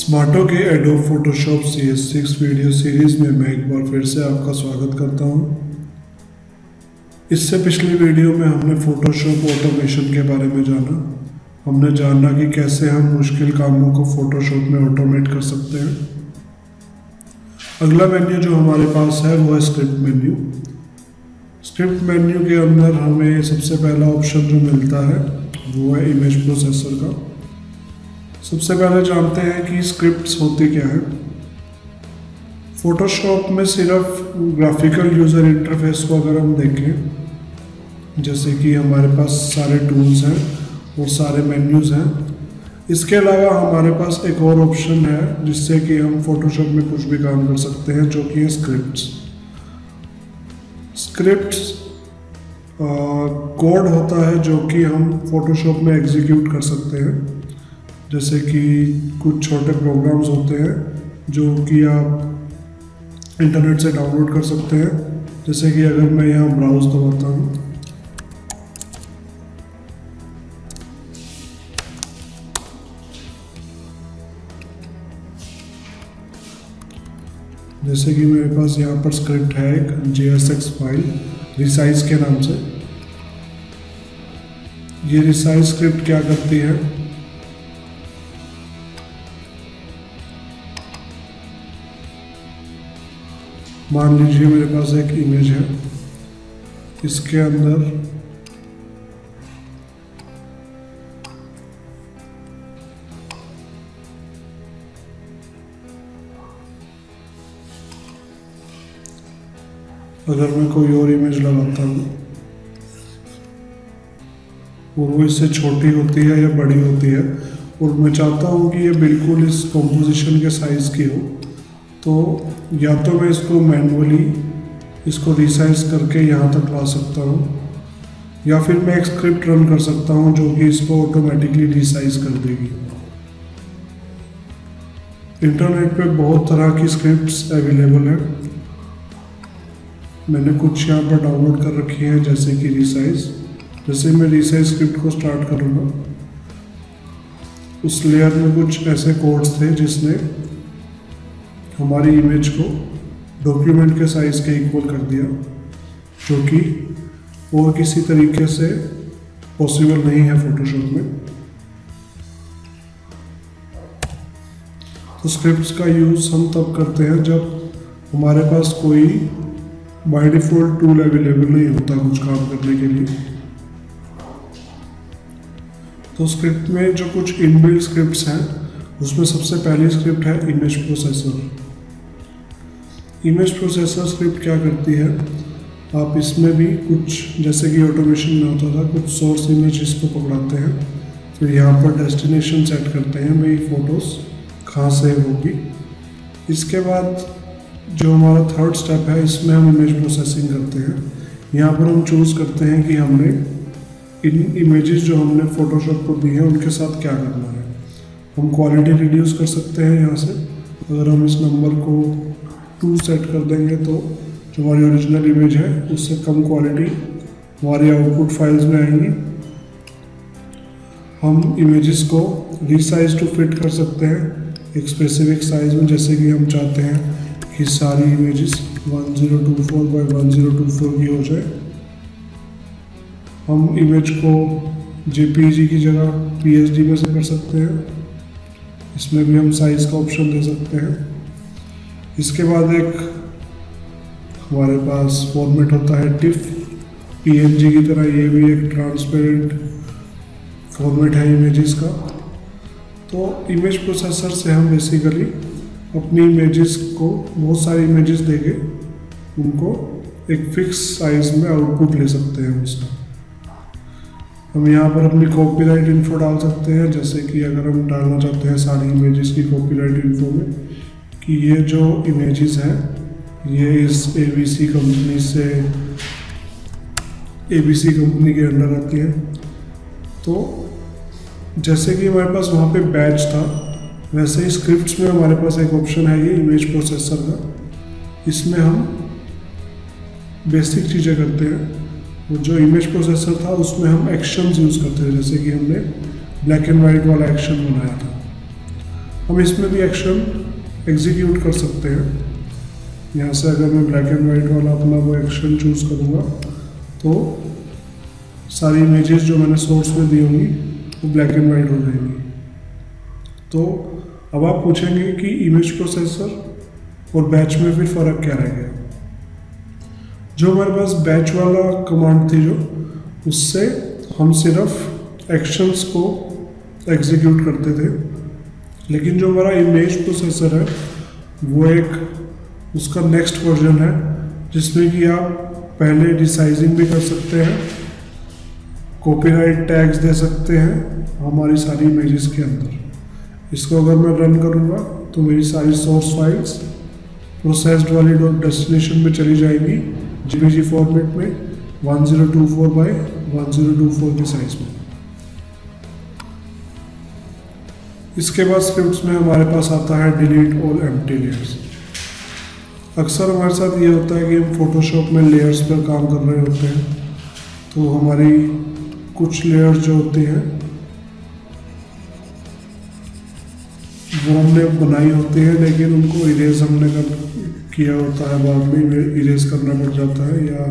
स्मार्टो के adobe Photoshop CS6 video series में मैं एक बार फिर से आपका स्वागत करता हूं। इससे पिछली वीडियो में हमने फोटोशॉप ऑटोमेशन के बारे में जाना। हमने जाना कि कैसे हम मुश्किल कामों को फोटोशॉप में ऑटोमेट कर सकते हैं। अगला मेन्यू जो हमारे पास है वो है स्क्रिप्ट मेन्यू। स्क्रिप्ट मेन्यू के अंदर हमें सबसे पहला ऑप्शन जो मिलता है वो है इमेज प्रोसेसर का। सबसे पहले जानते हैं कि स्क्रिप्ट्स होती क्या है। फोटोशॉप में सिर्फ ग्राफिकल यूज़र इंटरफेस को अगर हम देखें, जैसे कि हमारे पास सारे टूल्स हैं और सारे मेन्यूज़ हैं, इसके अलावा हमारे पास एक और ऑप्शन है जिससे कि हम फोटोशॉप में कुछ भी काम कर सकते हैं, जो कि है स्क्रिप्ट्स। स्क्रिप्ट्स कोड होता है जो कि हम फोटोशॉप में एग्जीक्यूट कर सकते हैं। जैसे कि कुछ छोटे प्रोग्राम्स होते हैं जो कि आप इंटरनेट से डाउनलोड कर सकते हैं। जैसे कि अगर मैं यहाँ ब्राउज दबाता हूँ, जैसे कि मेरे पास यहाँ पर स्क्रिप्ट है एक JSX फाइल रिसाइज के नाम से। ये रिसाइज स्क्रिप्ट क्या करती है, मान लीजिए मेरे पास एक इमेज है, इसके अंदर अगर मैं कोई और इमेज लगाता हूँ और वो इससे छोटी होती है या बड़ी होती है और मैं चाहता हूँ कि ये बिल्कुल इस कंपोजिशन के साइज़ की हो, तो या तो मैं इसको मैनुअली इसको रिसाइज करके यहाँ तक ला सकता हूँ, या फिर मैं एक स्क्रिप्ट रन कर सकता हूँ जो कि इसको ऑटोमेटिकली रिसाइज कर देगी। इंटरनेट पे बहुत तरह की स्क्रिप्ट्स अवेलेबल है। मैंने कुछ यहाँ पर डाउनलोड कर रखी हैं, जैसे कि रिसाइज। जैसे मैं रिसाइज स्क्रिप्ट को स्टार्ट करूँगा, उस लेयर में कुछ ऐसे कोड्स थे जिसने हमारी इमेज को डॉक्यूमेंट के साइज़ के इक्वल कर दिया, जो कि और किसी तरीके से पॉसिबल नहीं है फोटोशॉप में। तो स्क्रिप्ट्स का यूज़ हम तब करते हैं जब हमारे पास कोई बाय डिफ़ॉल्ट टूल अवेलेबल नहीं होता कुछ काम करने के लिए। तो स्क्रिप्ट में जो कुछ इनबिल्ट स्क्रिप्ट्स हैं, उसमें सबसे पहली स्क्रिप्ट है image processor. Image processor script क्या करती है, आप इसमें भी कुछ जैसे कि ऑटोमेशन में होता था, कुछ सोर्स इमेज को पकड़ाते हैं, फिर यहाँ पर डेस्टिनेशन सेट करते हैं मेरी फ़ोटोज़ कहाँ से होगी। इसके बाद जो हमारा थर्ड स्टेप है, इसमें हम इमेज प्रोसेसिंग करते हैं। यहाँ पर हम चूज़ करते हैं कि हमने इन इमेजेस जो हमने फ़ोटोशॉप को दी हैं उनके साथ क्या करना है। हम क्वालिटी रिड्यूस कर सकते हैं यहाँ से। अगर हम इस नंबर को 2 सेट कर देंगे तो जो हमारी ओरिजिनल इमेज है उससे कम क्वालिटी हमारी आउटपुट फाइल्स में आएंगी। हम इमेजेस को रीसाइज टू फिट कर सकते हैं एक स्पेसिफिक साइज़ में। जैसे कि हम चाहते हैं कि सारी इमेजेस 1024 बाई 1024 की हो जाए। हम इमेज को JPEG की जगह PSD में से कर सकते हैं। इसमें भी हम साइज़ का ऑप्शन दे सकते हैं। इसके बाद एक हमारे पास फॉर्मेट होता है TIFF, PNG की तरह ये भी एक ट्रांसपेरेंट फॉर्मेट है इमेजेस का। तो इमेज प्रोसेसर से हम बेसिकली अपनी इमेजेस को, बहुत सारी इमेजेस देके उनको एक फिक्स साइज़ में आउटपुट ले सकते हैं उसका। हम यहाँ पर अपनी कॉपीराइट इन्फो डाल सकते हैं। जैसे कि अगर हम डालना चाहते हैं सारी इमेजेस की कॉपीराइट इन्फो में कि ये जो इमेजेस हैं ये इस ABC कंपनी से, ABC कंपनी के अंडर आती है। तो जैसे कि हमारे पास वहाँ पे बैच था, वैसे ही स्क्रिप्ट्स में हमारे पास एक ऑप्शन है ये इमेज प्रोसेसर का। इसमें हम बेसिक चीज़ें करते हैं। वो जो इमेज प्रोसेसर था उसमें हम एक्शंस यूज़ करते हैं, जैसे कि हमने ब्लैक एंड वाइट वाला एक्शन बनाया था। हम इसमें भी एक्शन एग्जीक्यूट कर सकते हैं। यहाँ से अगर मैं ब्लैक एंड वाइट वाला अपना वो एक्शन चूज करूँगा तो सारी इमेजेस जो मैंने सोर्स में दी होंगी वो ब्लैक एंड वाइट हो जाएंगी। तो अब आप पूछेंगे कि इमेज प्रोसेसर और बैच में फिर फ़र्क क्या रह गया। जो हमारे पास बैच वाला कमांड थी जो, उससे हम सिर्फ एक्शंस को एग्जीक्यूट करते थे, लेकिन जो हमारा इमेज प्रोसेसर है वो एक उसका नेक्स्ट वर्जन है जिसमें कि आप पहले रिसाइजिंग भी कर सकते हैं, कॉपीराइट टैग्स दे सकते हैं हमारी सारी इमेजेस के अंदर। इसको अगर मैं रन करूँगा तो मेरी सारी सोर्स फाइल्स प्रोसेस्ड वाली डेस्टिनेशन में चली जाएंगी JPG फॉर्मेट में 1024 बाय 1024 के साइज में। इसके बाद स्क्रिप्ट्स में हमारे पास आता है डिलीट ऑल एम्प्टी लेयर्स। अक्सर हमारे साथ ये होता है कि हम फोटोशॉप में लेयर्स पर काम कर रहे होते हैं, तो हमारी कुछ लेयर्स जो होती हैं वो हमने बनाई होती है, लेकिन उनको इरेज हमने किया होता है, बाद में इरेज करना पड़ जाता है, या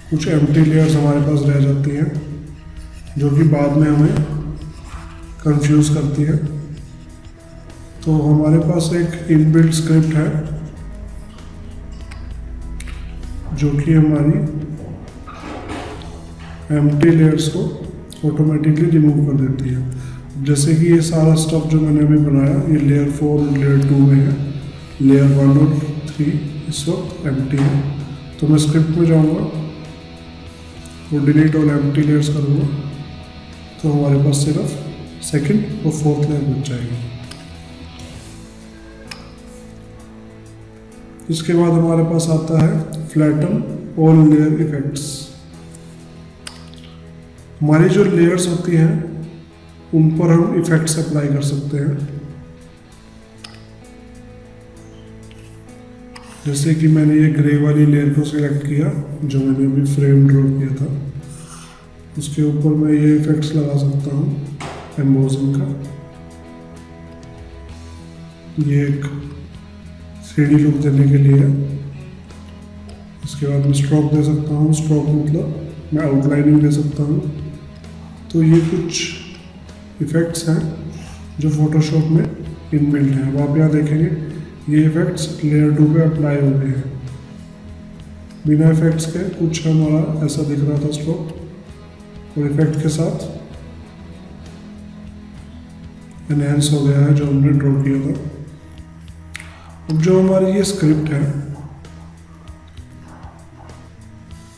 कुछ एम्प्टी लेयर्स हमारे पास रह जाती हैं जो कि बाद में हमें कंफ्यूज करती है। तो हमारे पास एक इनबिल्ट स्क्रिप्ट है जो कि हमारी एम्प्टी लेयर्स को ऑटोमेटिकली रिमूव कर देती है। जैसे कि ये सारा स्टफ जो मैंने अभी बनाया ये लेयर 4 और लेयर 2 में है, लेयर 1 और 3 इस वक्त एम्प्टी है। तो मैं स्क्रिप्ट में जाऊंगा और डिलीट ऑल एम्प्टी लेयर्स करूँगा तो हमारे पास सिर्फ सेकंड और फोर्थ लेयर बच जाएगी। इसके बाद हमारे पास आता है फ्लैटन ऑल लेयर इफेक्ट्स। हमारी जो लेयर्स होती हैं उन पर हम इफेक्ट्स अप्लाई कर सकते हैं। जैसे कि मैंने ये ग्रे वाली लेयर को सिलेक्ट किया जो मैंने अभी फ्रेम ड्रॉ किया था, उसके ऊपर मैं ये इफेक्ट्स लगा सकता हूँ एम्बोजिंग का। ये एक 3D लुक देने के लिए है। इसके बाद मैं स्ट्रोक दे सकता हूँ, स्ट्रोक मतलब मैं आउटलाइनिंग दे सकता हूँ। तो ये कुछ इफ़ेक्ट्स हैं जो फोटोशॉप में इनबिल्ट हैं। अब आप यहाँ देखेंगे ये इफ़ेक्ट्स लेयर 2 पे अप्लाई हो गए हैं बिना इफ़ेक्ट्स के। कुछ हमारा ऐसा दिख रहा था स्ट्रोक, और इफ़ेक्ट के साथ एनहेंस हो गया है जो हमने ड्रॉ किया था। अब जो हमारी ये स्क्रिप्ट है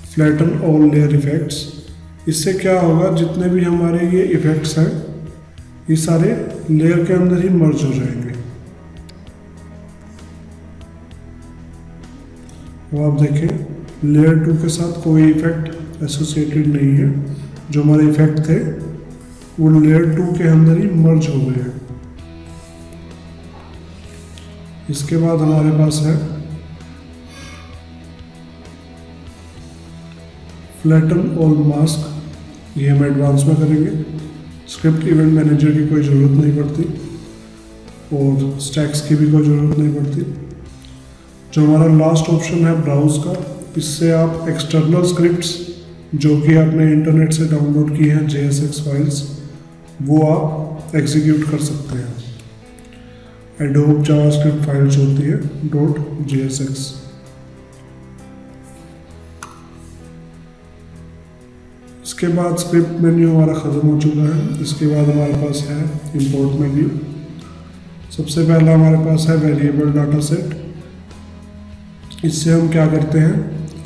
फ्लैटन ऑल लेयर इफेक्ट्स, इससे क्या होगा, जितने भी हमारे ये इफेक्ट्स हैं ये सारे लेयर के अंदर ही मर्ज हो जाएंगे। अब आप देखें लेयर 2 के साथ कोई इफेक्ट एसोसिएटेड नहीं है। जो हमारे इफेक्ट थे वो लेयर 2 के अंदर ही मर्ज हो गए हैं। इसके बाद हमारे पास है फ्लैटन ऑल मास्क। ये हम एडवांस में करेंगे। स्क्रिप्ट इवेंट मैनेजर की कोई ज़रूरत नहीं पड़ती और स्टैक्स की भी कोई ज़रूरत नहीं पड़ती। जो हमारा लास्ट ऑप्शन है ब्राउज का, इससे आप एक्सटर्नल स्क्रिप्ट्स जो कि आपने इंटरनेट से डाउनलोड की हैं JSX फाइल्स, वो आप एग्जीक्यूट कर सकते हैं। एडोब जावास्क्रिप्ट फाइल्स होती है .jsx। इसके बाद स्क्रिप्ट मेन्यू हमारा ख़त्म हो चुका है। इसके बाद हमारे पास है इंपोर्ट मेन्यू। सबसे पहला हमारे पास है वेरिएबल डाटा सेट। इससे हम क्या करते हैं,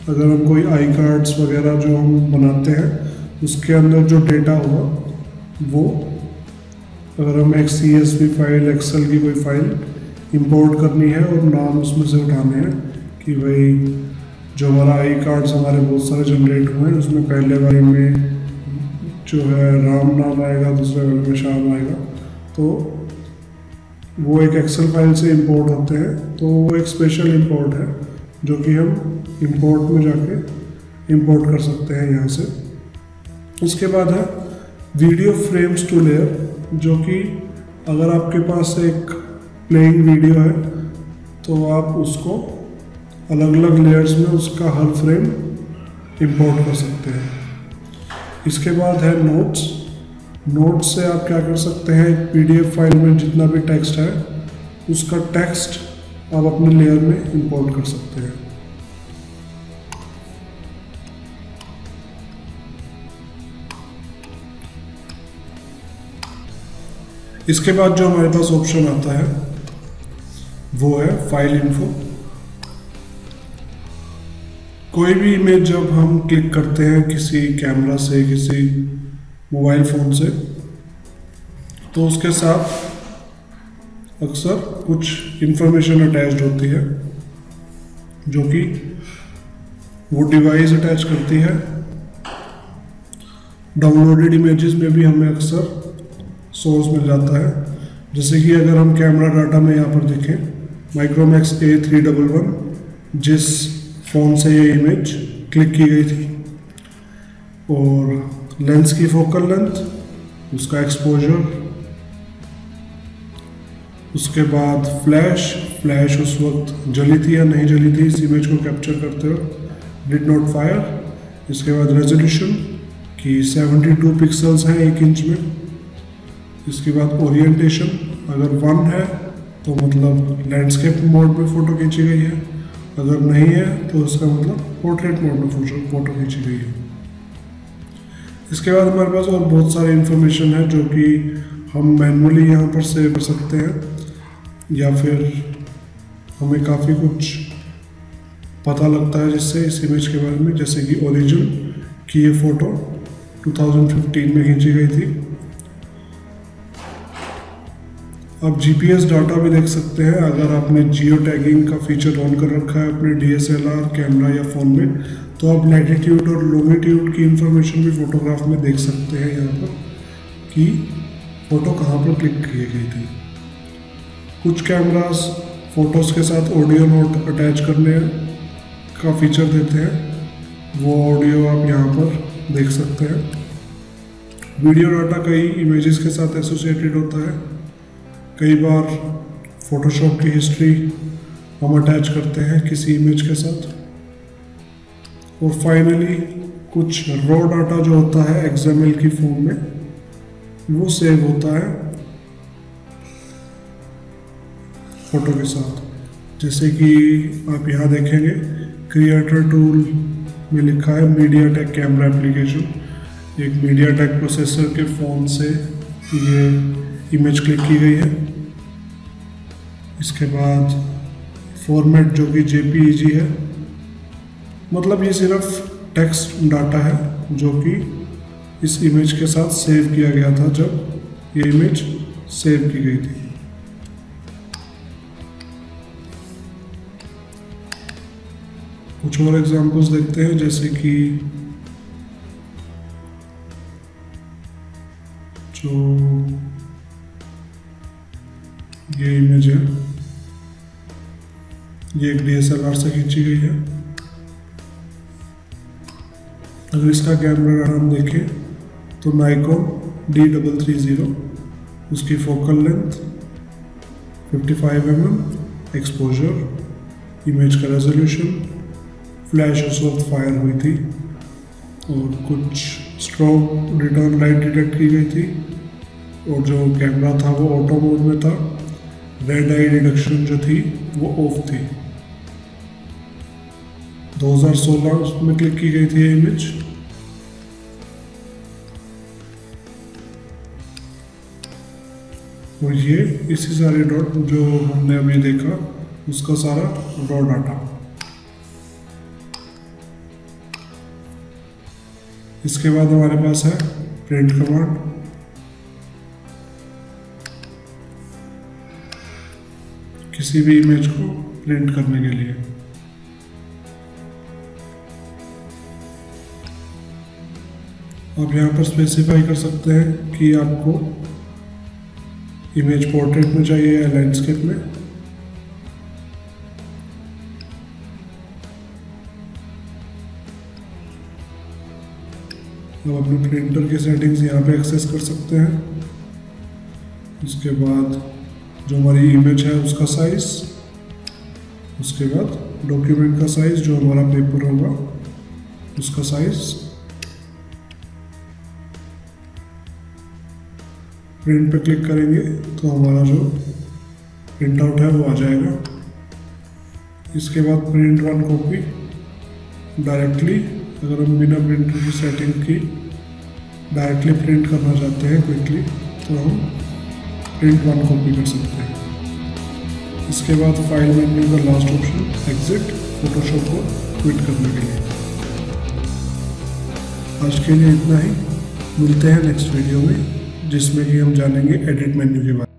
अगर हम कोई आई कार्ड्स वगैरह जो हम बनाते हैं उसके अंदर जो डेटा होगा वो, अगर हम एक CSV फाइल, एक्सेल की कोई फाइल इंपोर्ट करनी है और नाम उसमें से उठाने हैं कि भाई जो हमारा आई कार्ड्स हमारे बहुत सारे जनरेट हुए हैं उसमें पहले वाले में जो है राम नाम आएगा, दूसरे वाले में श्याम आएगा, तो वो एक एक्सेल फाइल से इंपोर्ट होते हैं। तो वो एक स्पेशल इंपोर्ट है जो कि हम इंपोर्ट में जाके इंपोर्ट कर सकते हैं यहाँ से। उसके बाद है वीडियो फ्रेम्स टू लेयर, जो कि अगर आपके पास एक प्लेइंग वीडियो है तो आप उसको अलग अलग लेयर्स में उसका हर फ्रेम इंपोर्ट कर सकते हैं। इसके बाद है नोट्स। नोट्स से आप क्या कर सकते हैं, एक PDF फाइल में जितना भी टेक्स्ट है उसका टेक्स्ट आप अपने लेयर में इंपोर्ट कर सकते हैं। इसके बाद जो हमारे पास ऑप्शन आता है वो है फाइल इन्फो। कोई भी इमेज जब हम क्लिक करते हैं किसी कैमरा से, किसी मोबाइल फ़ोन से, तो उसके साथ अक्सर कुछ इंफॉर्मेशन अटैच्ड होती है जो कि वो डिवाइस अटैच करती है। डाउनलोडेड इमेजेस में भी हमें अक्सर सोर्स मिल जाता है। जैसे कि अगर हम कैमरा डाटा में यहाँ पर देखें, माइक्रोमैक्स A311 जिस फ़ोन से ये इमेज क्लिक की गई थी, और लेंस की फोकल लेंथ, उसका एक्सपोजर, उसके बाद फ्लैश उस वक्त जली थी या नहीं जली थी इस इमेज को कैप्चर करते हुए, डिड नॉट फायर। इसके बाद रेजोल्यूशन कि 72 पिक्सल्स हैं 1 इंच में। इसके बाद ओरिएंटेशन, अगर 1 है तो मतलब लैंडस्केप मोड में फ़ोटो खींची गई है, अगर नहीं है तो उसका मतलब पोर्ट्रेट मोड में फ़ोटो खींची गई है। इसके बाद हमारे पास और बहुत सारी इन्फॉर्मेशन है जो कि हम मैनुअली यहाँ पर सेव कर सकते हैं, या फिर हमें काफ़ी कुछ पता लगता है जिससे इस इमेज के बारे में, जैसे कि ओरिजिन की ये फ़ोटो 2015 में खींची गई थी। आप GPS डाटा भी देख सकते हैं। अगर आपने जियो टैगिंग का फीचर ऑन कर रखा है अपने DSLR कैमरा या फ़ोन में, तो आप लैटिट्यूड और लॉन्गिट्यूड की इंफॉर्मेशन भी फ़ोटोग्राफ में देख सकते हैं यहाँ पर कि फ़ोटो कहाँ पर क्लिक की गई थी। कुछ कैमरास फ़ोटोज़ के साथ ऑडियो नोट अटैच करने का फीचर देते हैं, वो ऑडियो आप यहाँ पर देख सकते हैं। वीडियो डाटा कई इमेजेस के साथ एसोसिएटेड होता है। कई बार फोटोशॉप की हिस्ट्री हम अटैच करते हैं किसी इमेज के साथ। और फाइनली कुछ रॉ डाटा जो होता है XML की फॉर्म में, वो सेव होता है फोटो के साथ। जैसे कि आप यहाँ देखेंगे क्रिएटर टूल में लिखा है मीडियाटेक कैमरा एप्लीकेशन। एक मीडियाटेक प्रोसेसर के फ़ोन से ये इमेज क्लिक की गई है। इसके बाद फॉर्मेट जो कि JPEG है, मतलब ये सिर्फ टेक्स्ट डाटा है जो कि इस इमेज के साथ सेव किया गया था जब ये इमेज सेव की गई थी। कुछ और एग्जांपल्स देखते हैं, जैसे कि जो ये इमेज है, ये एक DSLR से खींची गई है। अगर इसका कैमरा हम देखें तो नाइकोन D330, उसकी focal length 55 mm, exposure, image का रेजोल्यूशन, फ्लैश उस वक्त फायर हुई थी और कुछ स्ट्रोक रिटर्न लाइट डिटेक्ट की गई थी, और जो कैमरा था वो ऑटो मोड में था। रेड आई डिडक्शन जो थी वो ऑफ थी। 2016 में क्लिक की गई थी ये इमेज। और ये इसी सारे डॉट जो हमने अभी देखा उसका सारा रॉ डाटा। इसके बाद हमारे पास है प्रिंट कमांड। किसी भी इमेज को प्रिंट करने के लिए आप यहाँ पर स्पेसिफाई कर सकते हैं कि आपको इमेज पोर्ट्रेट में चाहिए या लैंडस्केप में। आप अपने प्रिंटर की सेटिंग्स यहाँ पे एक्सेस कर सकते हैं। उसके बाद जो हमारी इमेज है उसका साइज, उसके बाद डॉक्यूमेंट का साइज, जो हमारा पेपर होगा उसका साइज, प्रिंट पे क्लिक करेंगे तो हमारा जो प्रिंट आउट है वो आ जाएगा। इसके बाद प्रिंट वन कॉपी डायरेक्टली, अगर हम बिना प्रिंटर की सेटिंग की डायरेक्टली प्रिंट करना चाहते हैं क्विकली तो हम प्रिंट वन कॉपी कर सकते हैं। इसके बाद फाइल मेन्यू का लास्ट ऑप्शन एग्जिट, फोटोशॉप को क्विट करने के लिए। आज के लिए इतना ही, मिलते हैं नेक्स्ट वीडियो में जिसमें कि हम जानेंगे एडिट मेन्यू के बारे में।